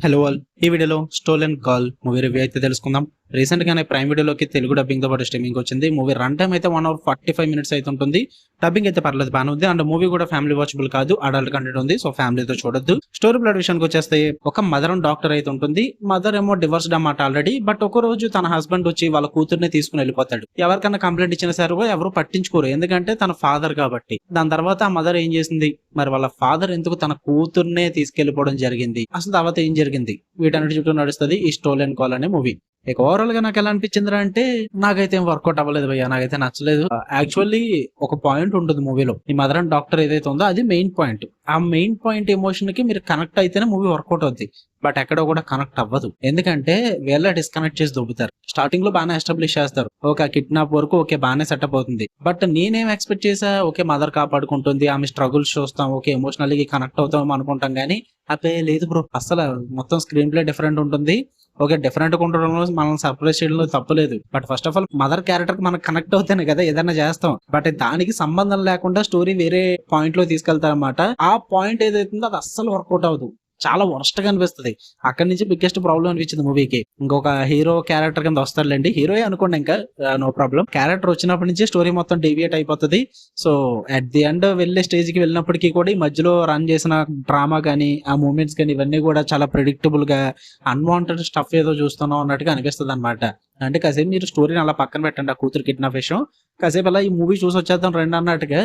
Hello all. ఈ వీడియోలో stolen girl movie review అయితే తెలుసుకుందాం. రీసెంట్ గానే ప్రైమ్ వీడియోలోకి తెలుగు డబ్బింగ్ తో పాటు స్ట్రీమింగ్ వచ్చింది. మూవీ రన్ టైం అయితే 1 అవర్ 45 minutes అయితే ఉంటుంది. డబ్బింగ్ అయితే పర్లేదు, బాగానే ఉంది. అండ్ మూవీ కూడా ఫ్యామిలీ వాచబుల్ కాదు, అడల్ట్ కంటెంట్ ఉంది. సో ఫ్యామిలీతో చూడొద్దు. స్టోరీ ప్లాట్ విషయానికి వచ్చేస్తే ఒక మదర్ అండ్ డాక్టర్ అయితే ఉంటుంది. మదర్ ఏమో డివోర్స్డ్ అన్నమాట ఆల్రెడీ. బట్ ఒక రోజు తన హస్బెండ్ వచ్చి వాళ్ళ కూతుర్ని తీసుకుని వెళ్ళిపోతాడు. ఎవరికన్నా కంప్లైంట్ ఇచ్చిన సరే ఎవరు పట్టించుకోరు, ఎందుకంటే తన ఫాదర్ కాబట్టి. దాని తర్వాత ఆ మదర్ ఏం చేసింది, మరి వాళ్ళ ఫాదర్ ఎందుకు తన కూతుర్నే తీసుకెళ్లిపోవడం జరిగింది, అసలు తర్వాత ఏం జరిగింది, వీటన్నిటి చుట్టూ నడుస్తుంది ఈ స్టోలెన్ కాల్ అనే మూవీ. ఇక ఓవరాల్ గా నాకు ఎలా అనిపించిందిరా అంటే, నాకైతే ఏం వర్కౌట్ అవ్వలేదు భయ్యా, నాకైతే నచ్చలేదు. యాక్చువల్లీ ఒక పాయింట్ ఉంటుంది మూవీలో, ఈ మదర్ అండ్ డాక్టర్ ఏదైతే ఉందో అది మెయిన్ పాయింట్. ఆ మెయిన్ పాయింట్ ఎమోషన్ కి మీరు కనెక్ట్ అయితేనే మూవీ వర్కౌట్ అవుద్ది. బట్ ఎక్కడ కూడా కనెక్ట్ అవ్వదు, ఎందుకంటే వీళ్ళ డిస్కనెక్ట్ చేసి దొబ్బుతారు. స్టార్టింగ్ లో బాగానే ఎస్టాబ్లిష్ చేస్తారు, ఓకే కిడ్నాప్ వరకు ఓకే బాగానే సెటప్ అవుతుంది. బట్ నేనేం ఎక్స్పెక్ట్ చేసా, ఓకే మదర్ కాపాడుకుంటుంది, ఆమె స్ట్రగుల్స్ చూస్తాం, ఓకే ఎమోషనల్లీ కనెక్ట్ అవుతాం అనుకుంటాం. కానీ అదే లేదు బ్రో, అసలు మొత్తం స్క్రీన్ ప్లే డిఫరెంట్ ఉంటుంది. ఓకే డిఫరెంట్ గా ఉండడంలో మనం సర్ప్రైజ్ చేయడంలో తప్పలేదు. But first of all mother character కి మనం కనెక్ట్ అవుతేనే కదా ఏదైనా చేస్తాం. బట్ దానికి సంబంధం లేకుండా స్టోరీ వేరే పాయింట్ లో తీసుకెళ్తారన్నమాట. ఆ పాయింట్ ఏదైతుందో అది అస్సలు వర్కౌట్ అవ్వదు, చాలా వర్స్ట్ గా అనిపిస్తుంది. అక్కడి నుంచి బిగ్గెస్ట్ ప్రాబ్లం అనిపించింది మూవీకి. ఇంకొక హీరో క్యారెక్టర్ కింద వస్తారులేండి, హీరోయే అనుకోండి, ఇంకా నో ప్రాబ్లం. క్యారెక్టర్ వచ్చినప్పటి నుంచి స్టోరీ మొత్తం డేవియేట్ అయిపోతుంది. సో అట్ ది ఎండ్ వెళ్ళే స్టేజ్ కి వెళ్ళినప్పటికీ కూడా ఈ మధ్యలో రన్ చేసిన డ్రామా కానీ ఆ మూమెంట్స్ కానీ ఇవన్నీ కూడా చాలా ప్రిడిక్టబుల్ గా అన్వాంటెడ్ స్టఫ్ ఏదో చూస్తున్నాం అన్నట్టుగా అనిపిస్తుంది అనమాట. అంటే కాసేపు మీరు స్టోరీని అలా పక్కన పెట్టండి, ఆ కూతురు కిడ్నాప్ విషయం కాసేపు అలా ఈ మూవీ చూసి వచ్చేద్దాం రెండు అన్నట్టుగా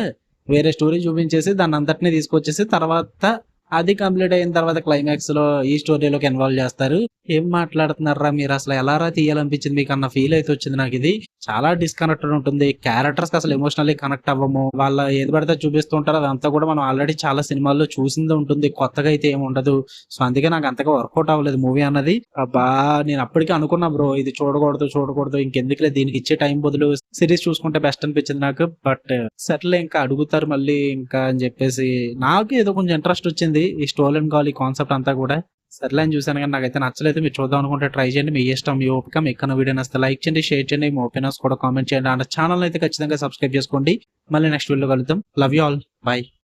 వేరే స్టోరీ చూపించేసి దాన్ని అంతటినీ తీసుకొచ్చేసి తర్వాత అది కంప్లీట్ అయిన తర్వాత క్లైమాక్స్ లో ఈ స్టోరీలోకి ఇన్వాల్వ్ చేస్తారు. ఏం మాట్లాడుతున్నారా మీరు, అసలు ఎలారా తీయాలనిపించింది మీకు అన్న ఫీల్ అయితే వచ్చింది నాకు. ఇది చాలా డిస్కనెక్టెడ్ ఉంటుంది, క్యారెక్టర్స్ అసలు ఎమోషనల్లీ కనెక్ట్ అవ్వము. వాళ్ళ ఏది పడితే చూపిస్తుంటారు, అదంతా కూడా మనం ఆల్రెడీ చాలా సినిమాల్లో చూసింది ఉంటుంది, కొత్తగా అయితే ఏమి ఉండదు. సో అందుకే నాకు అంతగా వర్కౌట్ అవ్వలేదు మూవీ అన్నది. అబ్బా నేను అప్పటికే అనుకున్నా బ్రో, ఇది చూడకూడదు ఇంకెందుకులే, దీనికి ఇచ్చే టైం బదులు సిరీస్ చూసుకుంటే బెస్ట్ అనిపించింది నాకు. బట్ సర్లే ఇంకా అడుగుతారు మళ్ళీ ఇంకా అని చెప్పేసి నాకు ఏదో కొంచెం ఇంట్రెస్ట్ వచ్చింది ఈ స్టోలెన్ కాల్ ఈ కాన్సెప్ట్ అంతా కూడా. సర్లే అని చూసాను కానీ నాకైతే నచ్చలేదు. మీరు చూద్దాం అనుకుంటే ట్రై చేయండి, మీ ఇష్టం, మీ ఓపిక. మీకు కన్నా వీడియో నచ్చితే లైక్ చేయండి, షేర్ చేయండి, మీ ఒపీనియన్స్ కూడా కామెంట్ చేయండి. అండ్ ఛానల్ అయితే ఖచ్చితంగా సబ్స్క్రైబ్ చేసుకోండి. మళ్ళీ నెక్స్ట్ వీడియో కలుద్దాం. Love you all, by.